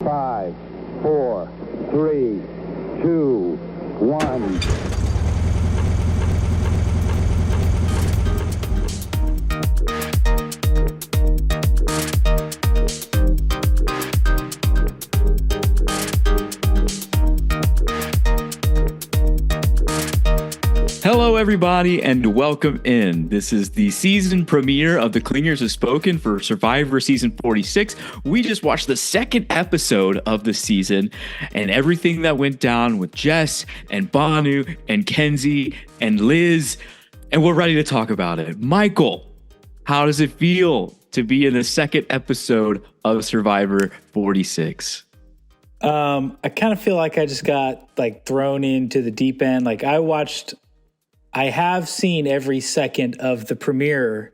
5, 4, 3, 2, 1. Hello, everybody, and welcome in. This is the season premiere of The Clingers Have Spoken for Survivor Season 46. We just watched the second episode of the season and everything that went down with Jess and Banu and Kenzie and Liz, and we're ready to talk about it. Michael, how does it feel to be in the second episode of Survivor 46? I kind of feel like I just got thrown into the deep end. I have seen every second of the premiere,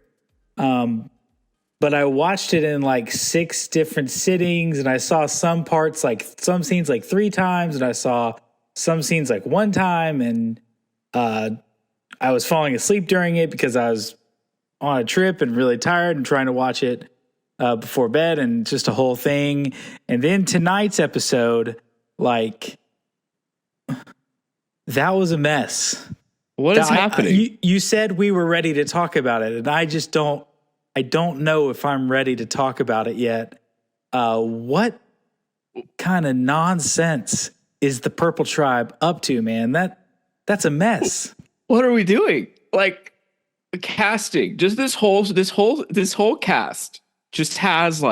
but I watched it in 6 different sittings, and I saw some parts, some scenes 3 times, and I saw some scenes 1 time, and I was falling asleep during it because I was on a trip and really tired and trying to watch it before bed, and just a whole thing. And then tonight's episode, that was a mess. What is happening? You said we were ready to talk about it, and I don't know if I'm ready to talk about it yet. What kind of nonsense is the Purple Tribe up to, man? That's a mess. What are we doing? Casting. Just this whole cast just has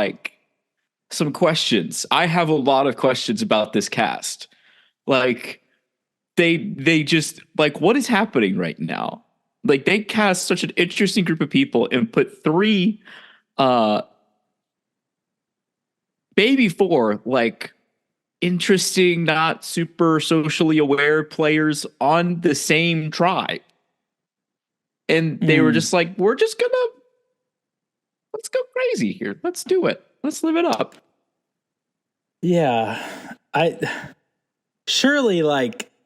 some questions. I have a lot of questions about this cast. They just what is happening right now? They cast such an interesting group of people and put 3 maybe 4 interesting, not super socially aware players on the same tribe. And they were just let's go crazy here. Let's do it. Let's live it up. Yeah. Surely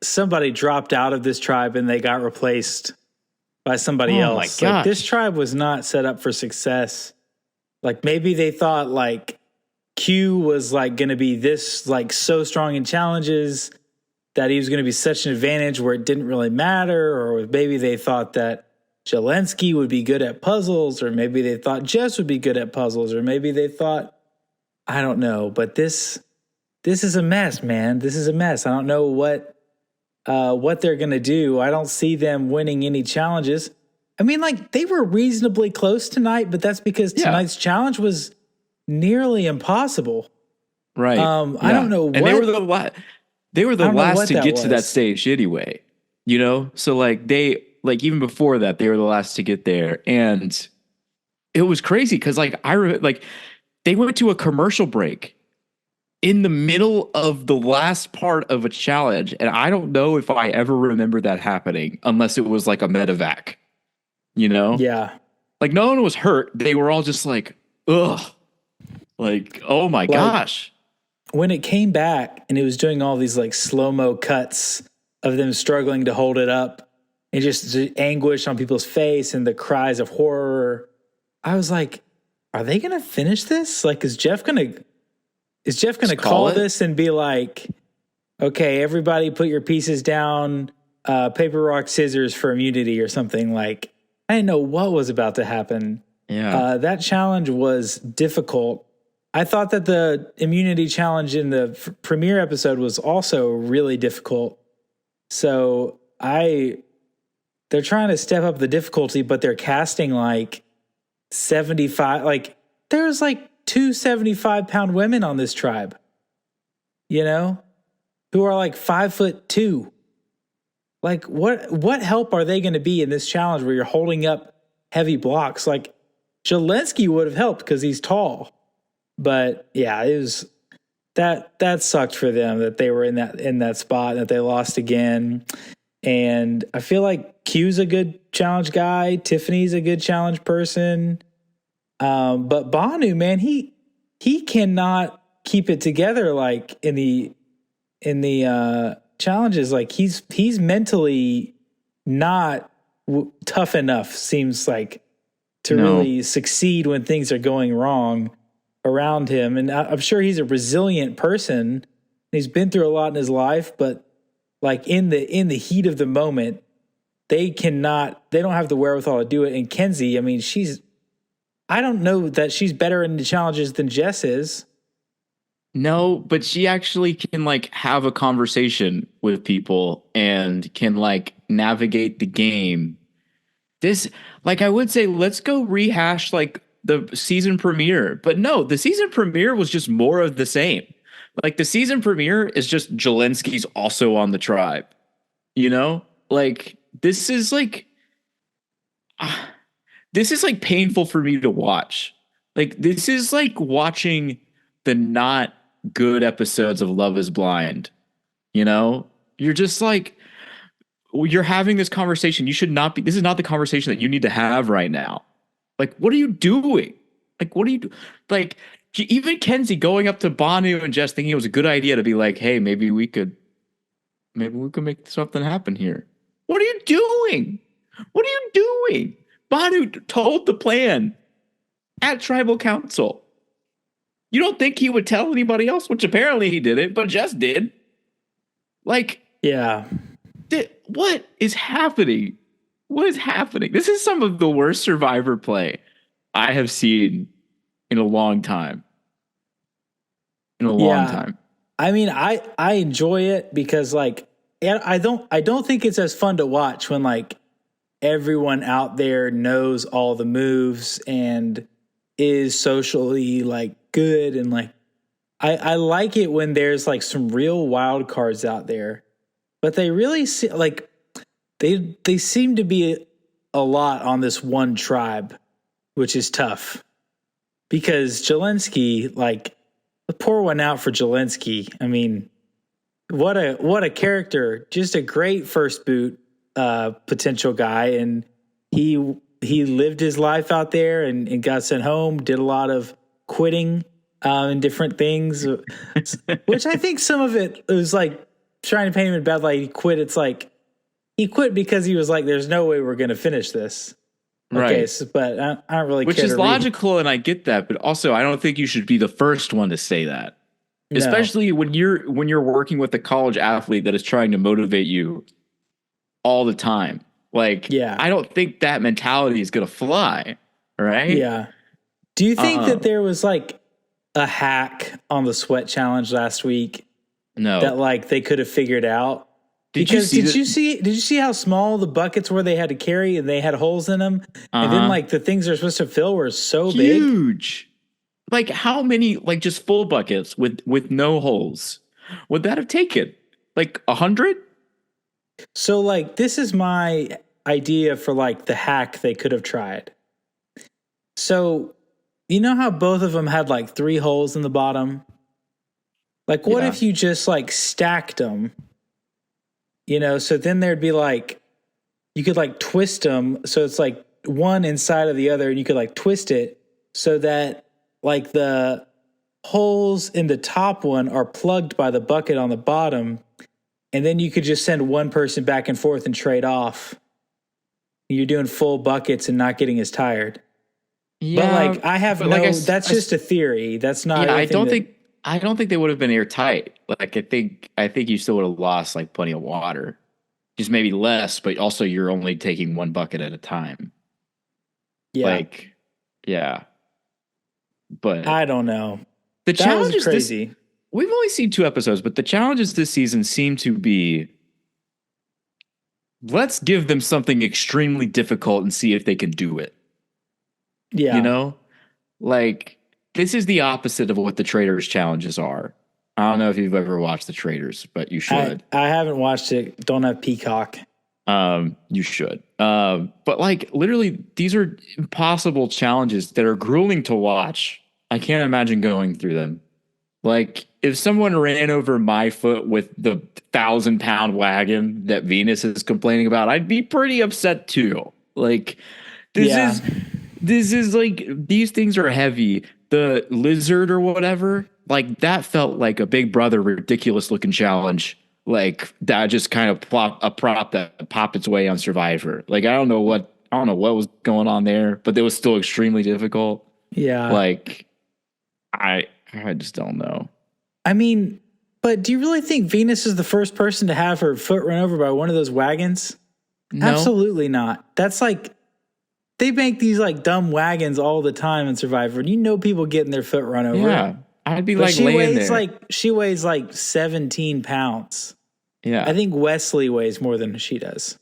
somebody dropped out of this tribe and they got replaced by somebody else. My gosh. This tribe was not set up for success. Maybe they thought Q was going to be this so strong in challenges that he was going to be such an advantage where it didn't really matter, or maybe they thought that Zelensky would be good at puzzles, or maybe they thought Jess would be good at puzzles, or maybe they thought, I don't know, but this is a mess, man. This is a mess. I don't know what they're going to do. I don't see them winning any challenges. I mean, they were reasonably close tonight, but that's because tonight's challenge was nearly impossible. Right. I don't know what. And they were the last to get to that stage anyway. So they even before that, they were the last to get there. And it was crazy because they went to a commercial break in the middle of the last part of a challenge. And I don't know if I ever remember that happening unless it was a medevac, Yeah. No one was hurt. They were all just ugh. Oh my gosh. When it came back and it was doing all these slow-mo cuts of them struggling to hold it up and just the anguish on people's face and the cries of horror, I was like, are they going to finish this? Is Jeff going to call this and be okay, everybody put your pieces down, paper, rock, scissors for immunity or something? I didn't know what was about to happen. Yeah. That challenge was difficult. I thought that the immunity challenge in the premiere episode was also really difficult. So they're trying to step up the difficulty, but they're casting 75, there's 2 75-pound women on this tribe, who are 5'2". What help are they going to be in this challenge where you're holding up heavy blocks? Zelensky would have helped because he's tall, but yeah, it was that sucked for them that they were in that spot and that they lost again. And I feel like Q's a good challenge guy, Tiffany's a good challenge person. But Banu, man, he cannot keep it together in the challenges. He's mentally not tough enough, seems to really succeed when things are going wrong. around him. And I'm sure he's a resilient person. He's been through a lot in his life, but like in the heat of the moment, they don't have the wherewithal to do it. And Kenzie, I mean, I don't know that she's better in the challenges than Jess is. No, but she actually can like have a conversation with people and can like navigate the game. This, like, I would say, let's go rehash like the season premiere, but no, the season premiere was just more of the same. Like the season premiere is just Jelensky's also on the tribe, you know, like this is like painful for me to watch. Like this is like watching the not good episodes of Love is Blind. You know, you're just like, you're having this conversation. You should not be, this is not the conversation that you need to have right now. Like, what are you doing? Like, what are you do? Like, even Kenzie going up to Banu and Jess thinking it was a good idea to be like, hey, maybe we could make something happen here. What are you doing? What are you doing? Banu told the plan at tribal council. You don't think he would tell anybody else, which apparently he didn't, but Jess did. Like, yeah. What is happening? What is happening? This is some of the worst Survivor play I have seen in a long time. In a long time. I mean, I enjoy it because like I don't think it's as fun to watch when like everyone out there knows all the moves and is socially like good, and like I like it when there's like some real wild cards out there. But they really like they seem to be a lot on this one tribe, which is tough. Because Jelensky, like, pour one out for Jelensky. I mean, what a character! Just a great first boot potential guy, and he lived his life out there and got sent home. Did a lot of quitting and different things, which I think some of it was like trying to paint him in bad light. He quit. It's like he quit because he was like, "There's no way we're going to finish this." Okay, Right. so, but I don't really Which care is to read. logical, and I get that, but also I don't think you should be the first one to say that. No. Especially when you're working with a college athlete that is trying to motivate you all the time. Like, Yeah. I don't think that mentality is going to fly, right? Yeah. Do you think that there was like a hack on the sweat challenge last week No. that like they could have figured out? Did Because you did you see how small the buckets were they had to carry, and they had holes in them? And then like the things they're supposed to fill were so big. Huge. Like how many, like just full buckets with no holes would that have taken? Like 100? So like this is my idea for like the hack they could have tried. So you know how both of them had like 3 holes in the bottom? Like what Yeah. if you just like stacked them? You know, so then there'd be like, you could like twist them. So it's like one inside of the other, and you could like twist it so that like the holes in the top one are plugged by the bucket on the bottom. And then you could just send one person back and forth and trade off. You're doing full buckets and not getting as tired. Yeah. But like, I have but no, like that's just a theory. That's not, yeah, I anything don't think they would have been airtight. Like I think you still would have lost like plenty of water. Just maybe less, but also you're only taking one bucket at a time. yeah, Like, yeah. But I don't know. the That challenge was is crazy. we've only seen 2 episodes, but the challenges this season seem to be, let's give them something extremely difficult and see if they can do it. Yeah. You know? Like, this is the opposite of what the Traders challenges are. I don't know if you've ever watched the Traders, but you should. I haven't watched it. Don't have Peacock. You should. But like literally these are impossible challenges that are grueling to watch. I can't imagine going through them. Like if someone ran over my foot with the 1,000-pound wagon that Venus is complaining about, I'd be pretty upset too. Like this is like, these things are heavy. The lizard or whatever, like that felt like a Big Brother ridiculous looking challenge. Like that just kind of a prop that popped its way on Survivor. Like I don't know what was going on there, but it was still extremely difficult. Yeah. Like I just don't know. I mean, but do you really think Venus is the first person to have her foot run over by one of those wagons? No. Absolutely not. That's like, they make these like dumb wagons all the time in Survivor, and you know people getting their foot run over. Yeah, I'd be But like laying there. she weighs like 17 pounds. Yeah, I think Wesley weighs more than she does.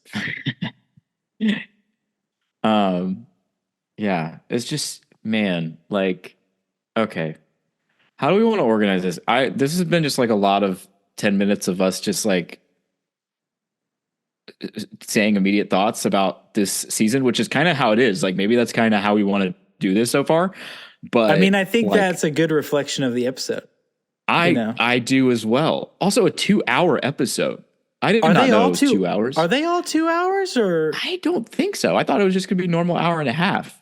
Yeah, it's just, man, like, okay, how do we want to organize this? This has been just like a lot of 10 minutes of us just like saying immediate thoughts about this season, which is kind of how it is. Like, maybe that's kind of how we want to do this so far. But I mean, I think like, that's a good reflection of the episode. I do as well. Also, a 2-hour episode. I did not know it was 2 hours. Are they all 2 hours, or? I don't think so. I thought it was just going to be a normal hour and a half,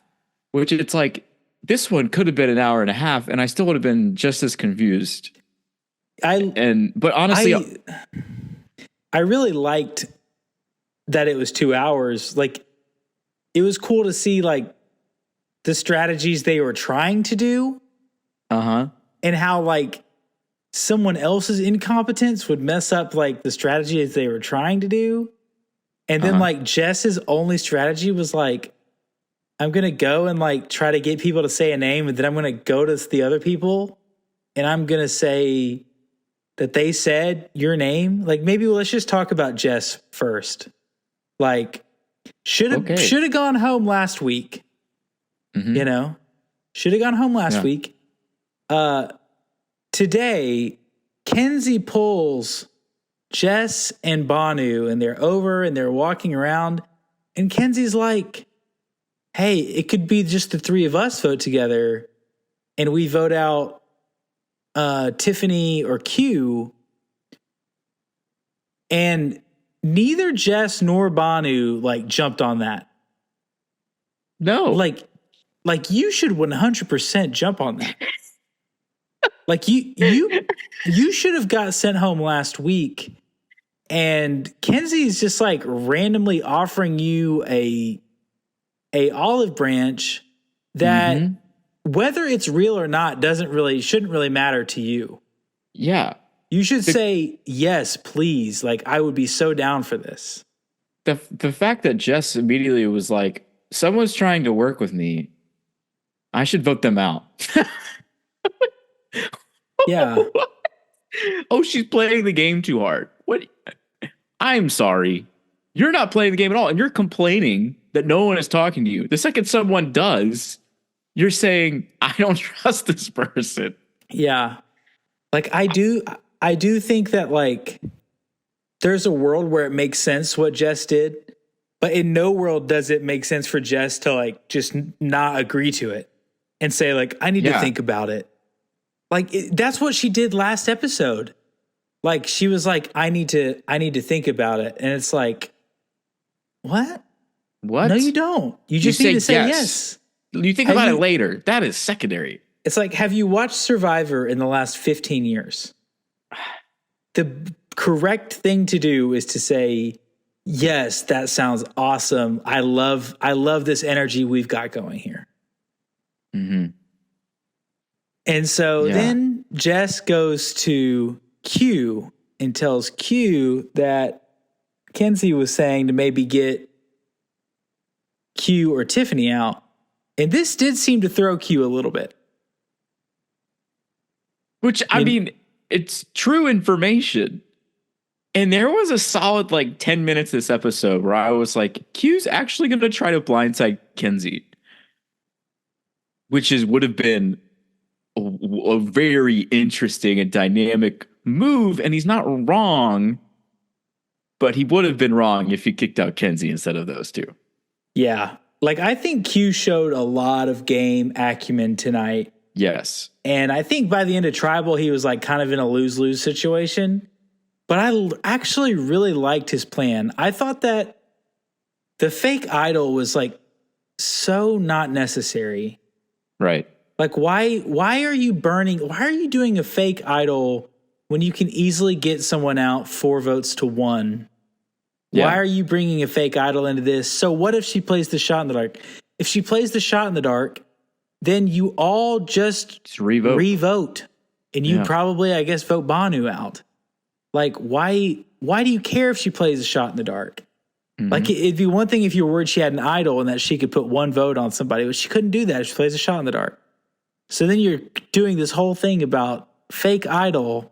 which it's like, this one could have been an hour and a half and I still would have been just as confused. But honestly, I really liked that it was 2 hours. Like, it was cool to see like the strategies they were trying to do. And how like someone else's incompetence would mess up like the strategies they were trying to do. And then like Jess's only strategy was like, I'm going to go and like try to get people to say a name, and then I'm going to go to the other people and I'm going to say that they said your name. Like, maybe let's just talk about Jess first. Like, should have gone home last week. You know, should have gone home last week. Today, Kenzie pulls Jess and Banu, and they're over and they're walking around, and Kenzie's like, hey, it could be just the three of us vote together and we vote out Tiffany or Q. And neither Jess nor Banu like jumped on that. no, Like you should 100% jump on that. Like you should have got sent home last week, and Kenzie is just like randomly offering you a olive branch that whether it's real or not shouldn't really matter to you. Yeah. You should say, yes, please. Like, I would be so down for this. The fact that Jess immediately was like, someone's trying to work with me, I should vote them out. Yeah. Oh, she's playing the game too hard. What? I'm sorry. You're not playing the game at all, and you're complaining that no one is talking to you. The second someone does, you're saying, I don't trust this person. Yeah. Like, I do think that like there's a world where it makes sense what Jess did, but in no world does it make sense for Jess to like just not agree to it and say like, I need to think about it. Like, that's what she did last episode. Like, she was like, I need to think about it. And it's like, what? No, you don't. You just need to say yes. You think about it later. That is secondary. It's like, have you watched Survivor in the last 15 years? The correct thing to do is to say, yes, that sounds awesome. I love this energy we've got going here. And so then Jess goes to Q and tells Q that Kenzie was saying to maybe get Q or Tiffany out. And this did seem to throw Q a little bit. Which, I mean, it's true information. And there was a solid like 10 minutes this episode where I was like, Q's actually going to try to blindside Kenzie. Which would have been a very interesting and dynamic move. And he's not wrong, but he would have been wrong if he kicked out Kenzie instead of those two. Yeah. Like, I think Q showed a lot of game acumen tonight. Yes. And I think by the end of Tribal, he was like kind of in a lose-lose situation. But I actually really liked his plan. I thought that the fake idol was like so not necessary. Right. Like, why are you doing a fake idol when you can easily get someone out 4 votes to 1? Yeah. Why are you bringing a fake idol into this? So what if she plays the shot in the dark? If she plays the shot in the dark, then you all just revote. And you probably, I guess, vote Banu out. Like, why do you care if she plays a shot in the dark? Like, it'd be one thing if you were worried she had an idol and that she could put one vote on somebody, but she couldn't do that if she plays a shot in the dark. So then you're doing this whole thing about fake idol.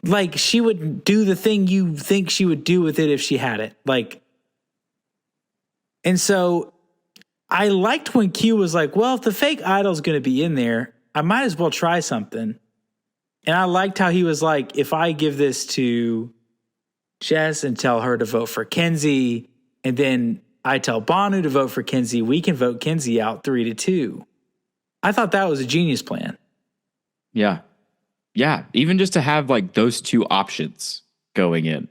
Like, she would do the thing you think she would do with it if she had it. Like, and so I liked when Q was like, well, if the fake idol's going to be in there, I might as well try something. And I liked how he was like, if I give this to Jess and tell her to vote for Kenzie, and then I tell Banu to vote for Kenzie, we can vote Kenzie out 3-2. I thought that was a genius plan. Yeah. Yeah. Even just to have like those two options going in,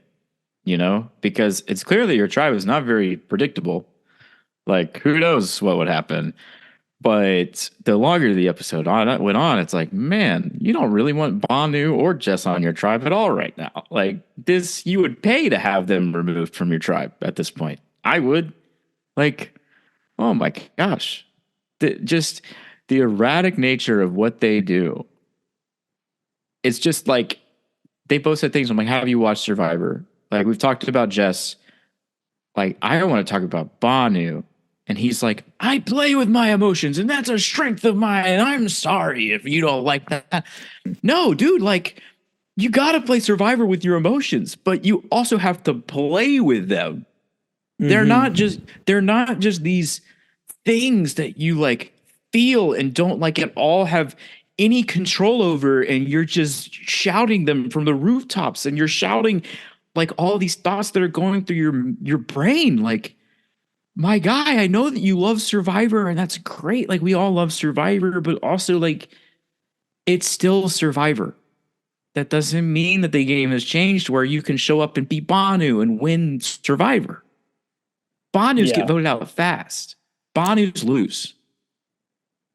you know, because it's clear that your tribe is not very predictable. Like, who knows what would happen? But the longer the episode went on, it's like, man, you don't really want Banu or Jess on your tribe at all right now. Like, this, you would pay to have them removed from your tribe at this point. I would. Like, oh my gosh. Just the erratic nature of what they do. It's just like, they both said things. I'm like, have you watched Survivor? Like, we've talked about Jess. Like, I don't want to talk about Banu. And he's like, I play with my emotions, and that's a strength of mine. And I'm sorry if you don't like that. No, dude, like, you got to play Survivor with your emotions, but you also have to play with them. They're not just these things that you like feel and don't like at all have any control over. And you're just shouting them from the rooftops, and you're shouting like all these thoughts that are going through your brain. Like, my guy, I know that you love Survivor, and that's great. Like, we all love Survivor, but also, like, it's still Survivor. That doesn't mean that the game has changed where you can show up and beat Banu and win Survivor. Banu's get voted out fast. Banu's lose.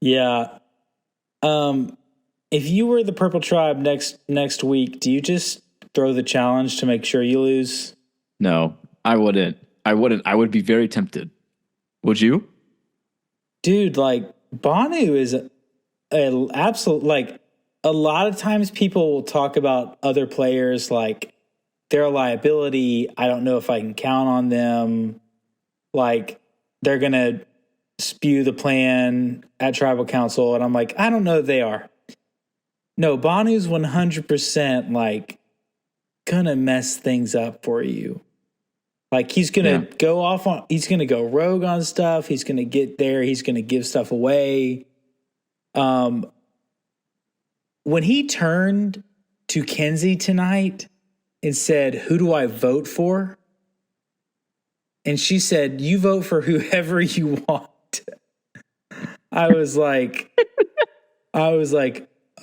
Yeah. If you were the Purple Tribe next week, do you just throw the challenge to make sure you lose? No, I wouldn't. I would be very tempted. Would you? Dude, like, Banu is a absolute, like, a lot of times people will talk about other players like they're a liability. I don't know if I can count on them. Like, they're going to spew the plan at tribal council. And I'm like, I don't know if they are. No, Banu's 100% like gonna mess things up for you. Like, he's going to go off on, he's going to go rogue on stuff. He's going to get there. He's going to give stuff away. When he turned to Kenzie tonight and said, who do I vote for? And she said, you vote for whoever you want. I was like,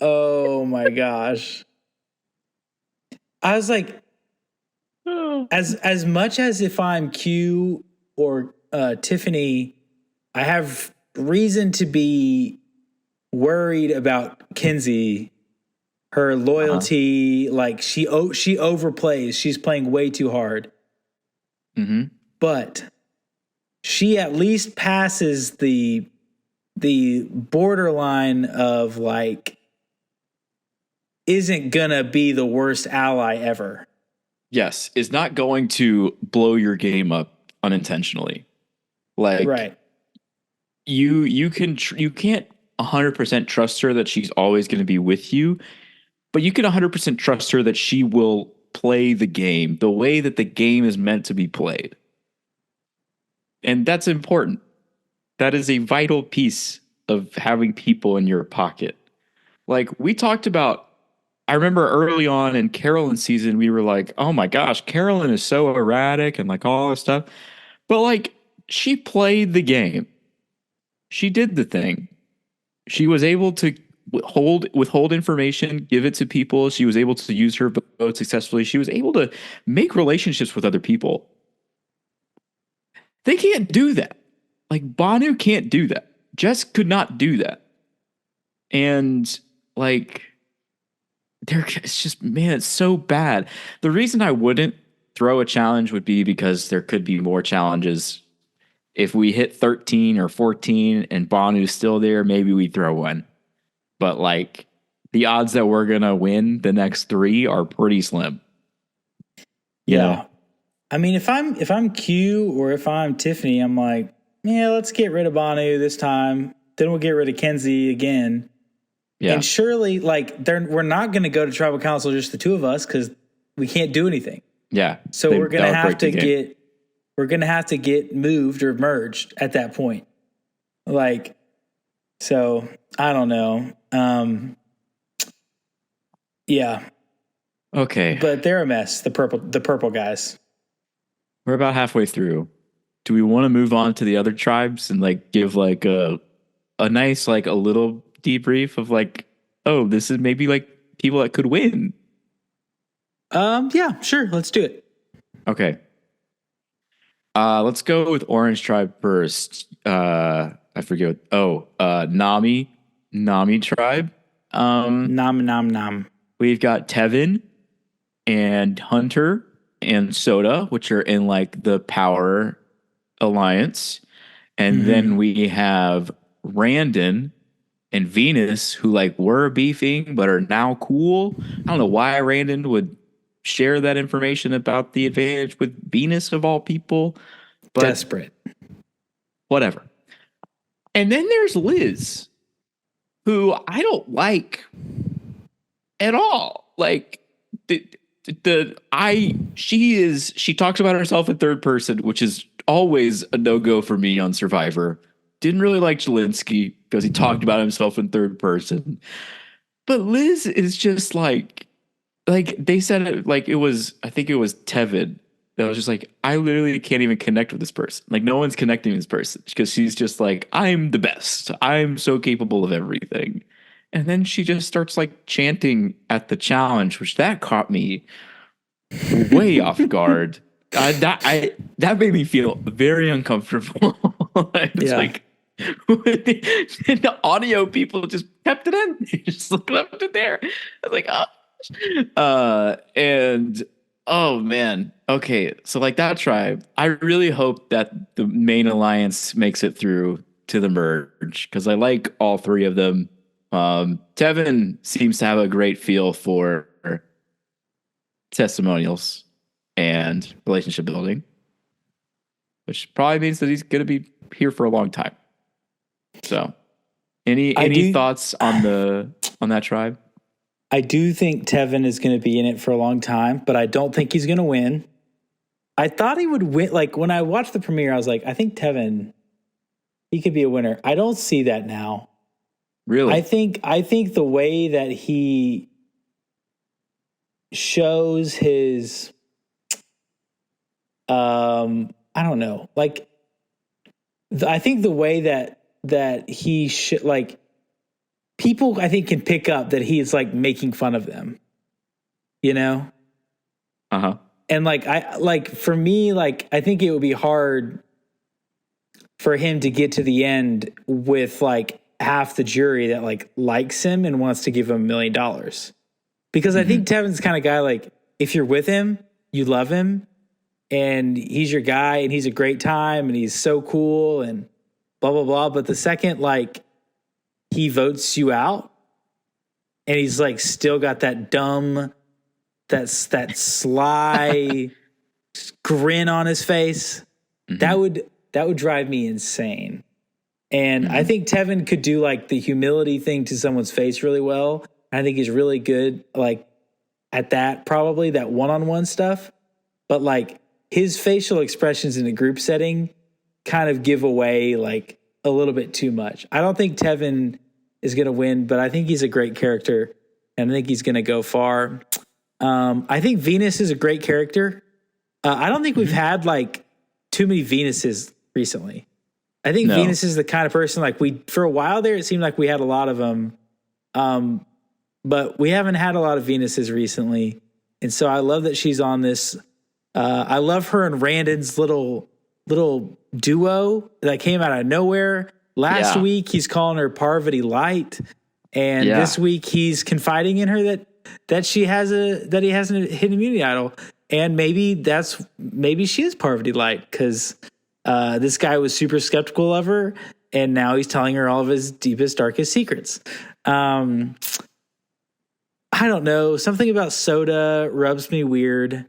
oh my gosh. I was like, as much as if I'm Q or Tiffany, I have reason to be worried about Kenzie. Her loyalty, like she overplays. She's playing way too hard. Mm-hmm. But she at least passes the borderline of like isn't gonna be the worst ally ever. Yes, is not going to blow your game up unintentionally. Like, right. You can't 100% trust her that she's always going to be with you, but you can 100% trust her that she will play the game the way that the game is meant to be played. And that's important. That is a vital piece of having people in your pocket. Like, we talked about, I remember early on in Carolyn's season, we were like, oh my gosh, Carolyn is so erratic and like all this stuff. But like, she played the game. She did the thing. She was able to withhold information, give it to people. She was able to use her vote successfully. She was able to make relationships with other people. They can't do that. Like, Banu can't do that. Jess could not do that. And like, it's just, man, it's so bad. The reason I wouldn't throw a challenge would be because there could be more challenges if we hit 13 or 14 and Banu's still there, maybe we throw one. But like the odds that we're gonna win the next 3 are pretty slim. You know? I mean, if I'm Q or if I'm Tiffany, I'm like, yeah, let's get rid of Banu this time. Then we'll get rid of Kenzie again. Yeah. And surely, like, we're not going to go to tribal council just the 2 of us because we can't do anything. Yeah. So we're going to have to get moved or merged at that point. Like, so I don't know. Yeah. Okay. But they're a mess. The purple guys. We're about halfway through. Do we want to move on to the other tribes and like give like a nice, like a little debrief of like, oh, this is maybe like people that could win? Yeah, sure. Let's do it. Okay. Let's go with Orange Tribe first. I forget. Nami Tribe. Nom. We've got Tevin and Hunter and Soda, which are in like the Power Alliance. And then we have Randon and Venus, who like were beefing but are now cool. I don't know why Randon would share that information about the advantage with Venus of all people. But desperate. Whatever. And then there's Liz, who I don't like at all. Like she talks about herself in third person, which is always a no-go for me on Survivor. Didn't really like Jelinski because he talked about himself in third person. But Liz is just like they said it like it was, I think it was Tevin that was just like, I literally can't even connect with this person. Like no one's connecting with this person because she's just like, I'm the best. I'm so capable of everything. And then she just starts like chanting at the challenge, which that caught me way off guard. That made me feel very uncomfortable. It's like the audio people just kept it in. They just left it there. I was like, and oh man. Okay. So like that tribe, I really hope that the main alliance makes it through to the merge because I like all 3 of them. Tevin seems to have a great feel for testimonials and relationship building, which probably means that he's going to be here for a long time. So any thoughts on that tribe? I do think Tevin is going to be in it for a long time, but I don't think he's going to win. I thought he would win. Like when I watched the premiere, I was like, I think Tevin, he could be a winner. I don't see that now. Really? I think the way that he shows his, I don't know, like, I think the way that he should, like, people I think can pick up that he's like making fun of them, you know? Uh-huh. And for me, like, I think it would be hard for him to get to the end with like half the jury that like likes him and wants to give him $1 million. Because I think Tevin's the kind of guy, like, if you're with him, you love him and he's your guy and he's a great time and he's so cool and blah, blah, blah. But the second, like, he votes you out and he's like still got that dumb, that sly grin on his face, that would drive me insane. And I think Tevin could do like the humility thing to someone's face really well. I think he's really good like at that, probably that one-on-one stuff. But like his facial expressions in a group setting kind of give away like a little bit too much. I don't think Tevin is going to win, but I think he's a great character and I think he's going to go far. I think Venus is a great character. I don't think we've had like too many Venuses recently. I think Venus is the kind of person like for a while there, it seemed like we had a lot of them. But we haven't had a lot of Venuses recently. And so I love that she's on this. I love her and Randon's little duo that came out of nowhere. Last week, he's calling her Parvati Light. And this week he's confiding in her that he has a hidden immunity idol. And maybe she is Parvati Light because this guy was super skeptical of her, and now he's telling her all of his deepest, darkest secrets. I don't know. Something about Soda rubs me weird.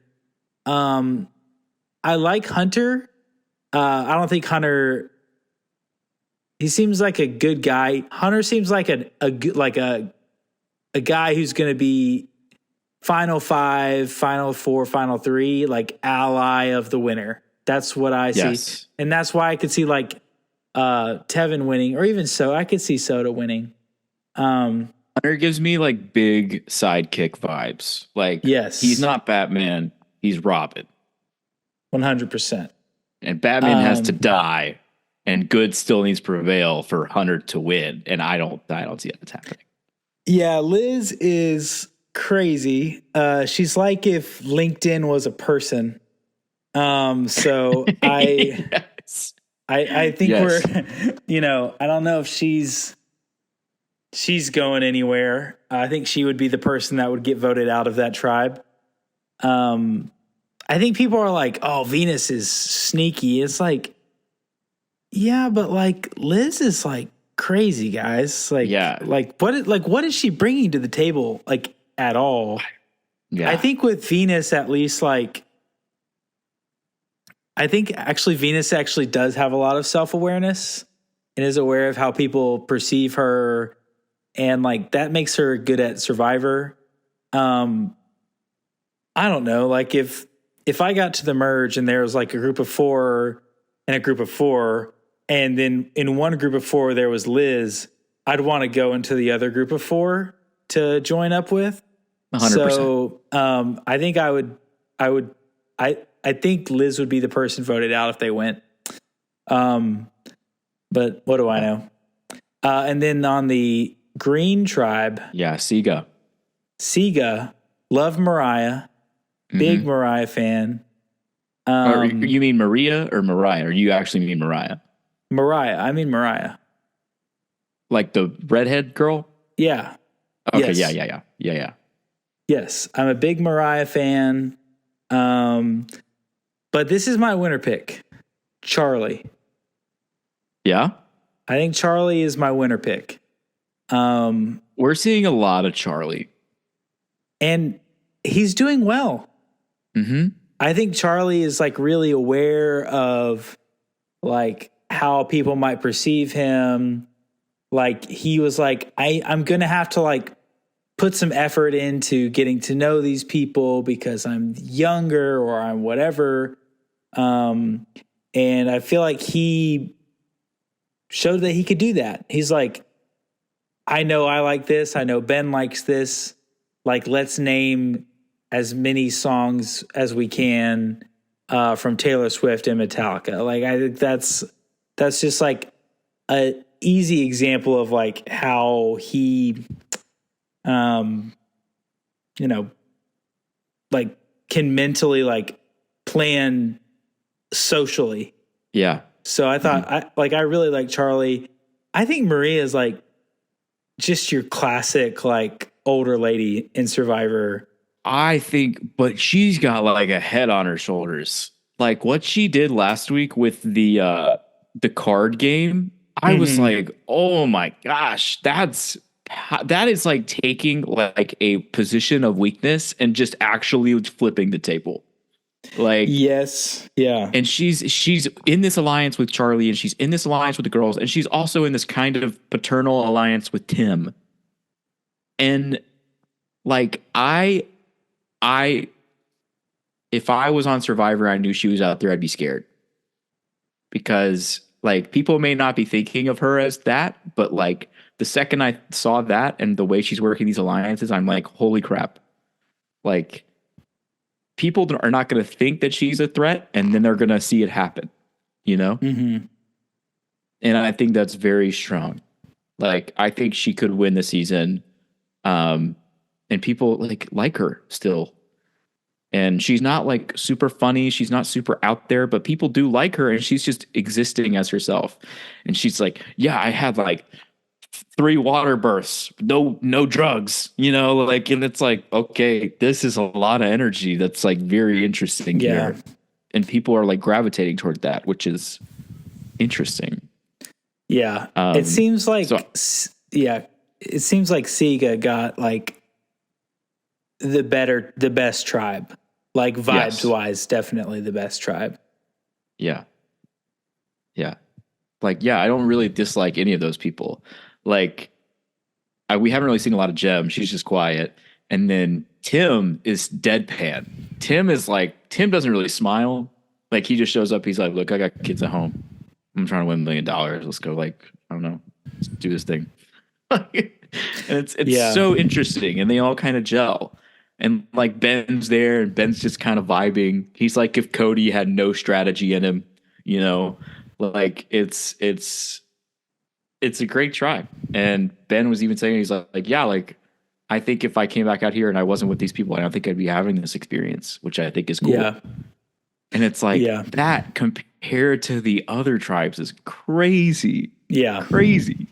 I like Hunter. I don't think Hunter. He seems like a good guy. Hunter seems like a guy who's going to be Final 5, Final 4, Final 3, like ally of the winner. That's what I see, and that's why I could see like Tevin winning, or even so, I could see Soda winning. Hunter gives me like big sidekick vibes. Like, yes, he's not Batman, he's Robin. 100%. And Batman has to die, and good still needs to prevail for Hunter to win. And I don't see that happening. Yeah, Liz is crazy. She's like if LinkedIn was a person. So Yes. I think we're, I don't know if she's going anywhere. I think she would be the person that would get voted out of that tribe. I think people are like, oh, Venus is sneaky. It's like, yeah, but like Liz is like crazy, guys. Like, yeah. What is she bringing to the table? Like at all? Yeah. I think with Venus, at least, like, I think actually Venus actually does have a lot of self-awareness and is aware of how people perceive her. And like, that makes her good at Survivor. I don't know. Like if I got to the merge and there was like a group of 4 and a group of 4, and then in one group of 4 there was Liz, I'd want to go into the other group of 4 to join up with. 100%. So I think I think Liz would be the person voted out if they went. But what do I know? And then on the Green tribe, yeah, Siga, love Mariah, big Mariah fan. Or you mean Maria or Mariah? Or you actually mean Mariah? Mariah. I mean Mariah. Like the redhead girl? Yeah. Okay. Yes. Yeah. Yes, I'm a big Mariah fan. But this is my winner pick, Charlie. Yeah? I think Charlie is my winner pick. We're seeing a lot of Charlie. And he's doing well. Mm-hmm. I think Charlie is like really aware of like how people might perceive him. Like he was like, I'm going to have to like put some effort into getting to know these people because I'm younger or I'm whatever. And I feel like he showed that he could do that. He's like, I know I like this. I know Ben likes this. Like, let's name as many songs as we can from Taylor Swift and Metallica. Like, I think that's just like a easy example of like how he, like can mentally like plan socially. Yeah. So I thought I really like Charlie. I think Maria is like just your classic like older lady in Survivor. I think, but she's got like a head on her shoulders. Like what she did last week with the card game, I was like, oh my gosh, that is like taking like a position of weakness and just actually flipping the table. Like, yes, yeah. And she's in this alliance with Charlie, and she's in this alliance with the girls, and she's also in this kind of paternal alliance with Tim. And like if I was on Survivor, I knew she was out there, I'd be scared. Because like people may not be thinking of her as that, but like the second I saw that and the way she's working these alliances, I'm like, holy crap. Like people are not going to think that she's a threat, and then they're going to see it happen, you know? Mm-hmm. And I think that's very strong. Like, I think she could win the season. And people like her still. And she's not like super funny. She's not super out there, but people do like her, and she's just existing as herself. And she's like, yeah, I had like 3 water births, no drugs, you know, like, and it's like, okay, this is a lot of energy. That's like very interesting here. and people are like gravitating toward that, which is interesting. Yeah. It seems like, it seems like Sega got like the best tribe, like vibes wise, definitely the best tribe. Yeah. Yeah. Like, yeah, I don't really dislike any of those people. Like, we haven't really seen a lot of Jem. She's just quiet. And then Tim is deadpan. Tim doesn't really smile. Like, he just shows up. He's like, look, I got kids at home. I'm trying to win $1 million. Let's go, like, I don't know. Let's do this thing. And it's so interesting. And they all kind of gel. And like Ben's there, and Ben's just kind of vibing. He's like if Cody had no strategy in him, you know, like it's a great tribe. And Ben was even saying, he's like, yeah, like I think if I came back out here and I wasn't with these people, I don't think I'd be having this experience, which I think is cool. Yeah. And it's like that compared to the other tribes is crazy. Yeah. Crazy.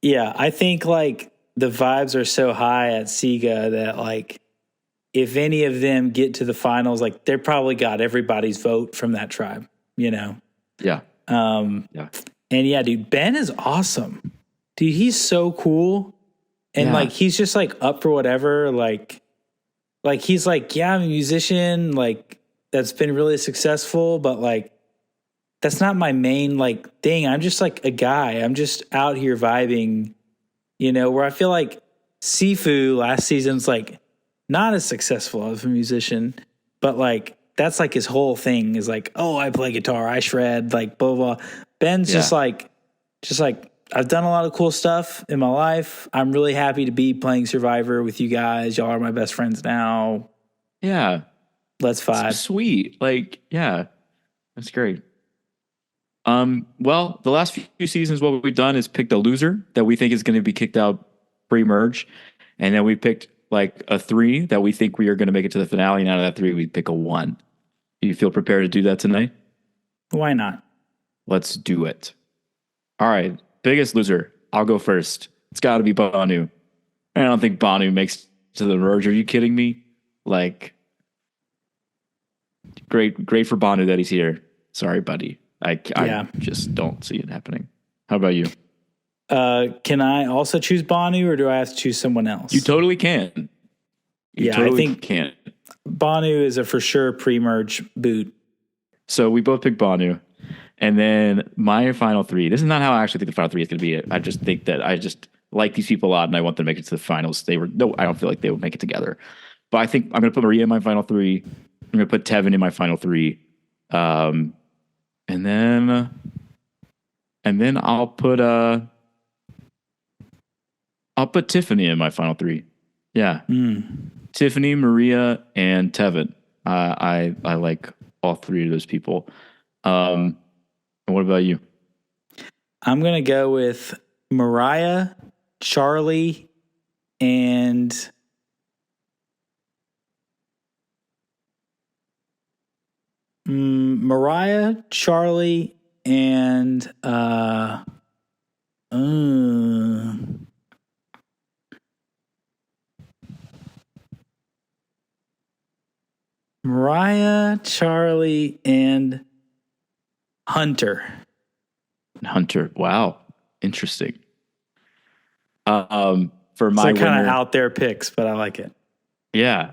Yeah. I think like the vibes are so high at Sega that like if any of them get to the finals, like they're probably got everybody's vote from that tribe, you know? Yeah. And yeah, dude, Ben is awesome. Dude, he's so cool. And like he's just like up for whatever. Like he's like, yeah, I'm a musician, like that's been really successful, but like that's not my main like thing. I'm just like a guy. I'm just out here vibing. You know, where I feel like Sifu last season's like not as successful as a musician, but like that's like his whole thing is like, oh, I play guitar, I shred, like blah blah. Ben's just like I've done a lot of cool stuff in my life. I'm really happy to be playing Survivor with you guys. Y'all are my best friends now. Yeah. Let's vibe. So sweet. Like, yeah. That's great. Well, the last few seasons, what we've done is picked a loser that we think is going to be kicked out pre-merge. And then we picked like a 3 that we think we are going to make it to the finale. And out of that 3, we pick a 1. Do you feel prepared to do that tonight? Why not? Let's do it. All right. Biggest loser. I'll go first. It's got to be Banu. I don't think Banu makes to the merge. Are you kidding me? Like, great for Banu that he's here. Sorry, buddy. I just don't see it happening. How about you? Can I also choose Banu, or do I have to choose someone else? You totally can. I think can. Banu is a for sure pre-merge boot. So we both picked Banu. And then my final 3. This is not how I actually think the final 3 is going to be. I just think that I just like these people a lot, and I want them to make it to the finals. I don't feel like they would make it together. But I think I'm going to put Maria in my final 3. I'm going to put Tevin in my final 3. And then I'll put Tiffany in my final 3. Yeah. Tiffany, Maria, and Tevin. I like all 3 of those people. And what about you? I'm going to go with Mariah, Charlie, and Mariah, Charlie, and Mariah, Charlie, and Hunter. Wow. Interesting. For my kind of winner, out there picks, but I like it. Yeah.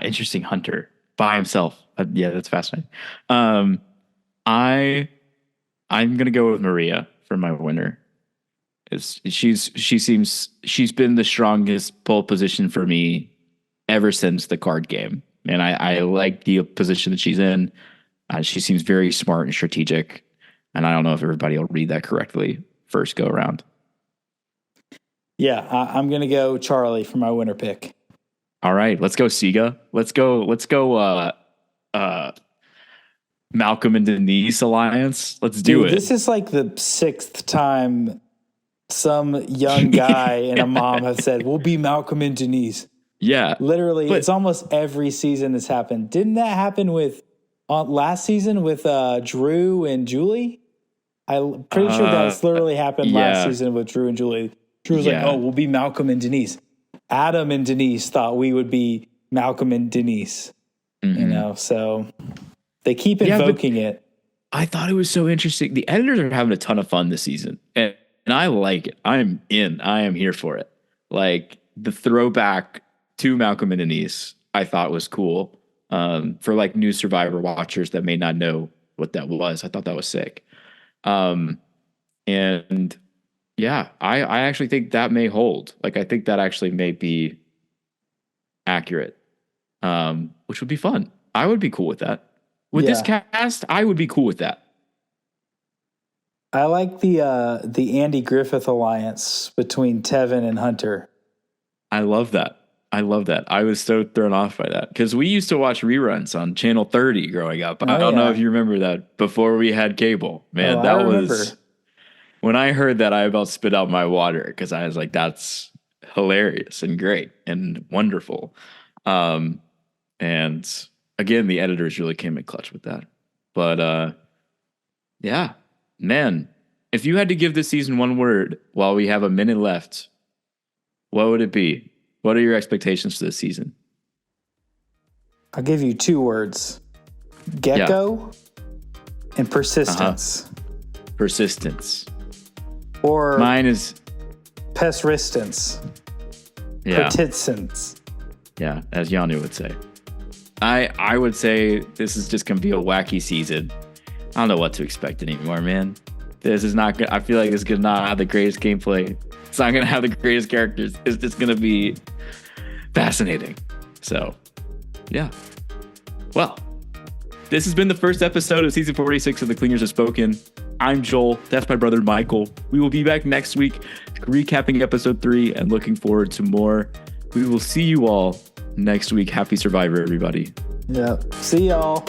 Interesting. Hunter by himself. Yeah, that's fascinating. I'm gonna go with Maria for my winner. She's been the strongest pole position for me ever since the card game, and I like the position that she's in. She seems very smart and strategic, and I don't know if everybody will read that correctly first go around. Yeah, I'm gonna go Charlie for my winner pick. All right, let's go Sega. Let's go. Malcolm and Denise alliance. Let's do it. This is like the 6th time some young guy and a mom have said, we'll be Malcolm and Denise. Yeah. Literally, it's almost every season this happened. Didn't that happen with last season with Drew and Julie? I'm pretty sure that's literally happened last season with Drew and Julie. Drew was like, oh, we'll be Malcolm and Denise. Adam and Denise thought we would be Malcolm and Denise. Mm-hmm. You know, so They keep Yeah, but- invoking it. I thought it was so interesting. The editors are having a ton of fun this season, and I like it. I'm in. I am here for it. Like the throwback to Malcolm and Denise, I thought was cool. For like new Survivor watchers that may not know what that was, I thought that was sick. And yeah, I actually think that may hold. Like I think that actually may be accurate, which would be fun. I would be cool with that. With this cast, I would be cool with that. I like the Andy Griffith alliance between Tevin and Hunter. I love that. I was so thrown off by that because we used to watch reruns on Channel 30 growing up. I don't know if you remember that before we had cable. Man, that was when I heard that, I about spit out my water because I was like, that's hilarious and great and wonderful. And again, the editors really came in clutch with that. But yeah, man, if you had to give this season one word while we have a minute left, what would it be? What are your expectations for this season? I'll give you 2 words. Gecko and persistence. Persistence. Or mine is persistence. Persistence. Yeah, as Yanu would say. I would say this is just going to be a wacky season. I don't know what to expect anymore, man. This is not good. I feel like this is going to not have the greatest gameplay. It's not going to have the greatest characters. It's just going to be fascinating. So, yeah. Well, this has been the first episode of season 46 of The Clingers Have Spoken. I'm Joel. That's my brother, Michael. We will be back next week recapping episode 3 and looking forward to more. We will see you all next week. Happy Survivor, everybody. Yeah. See y'all.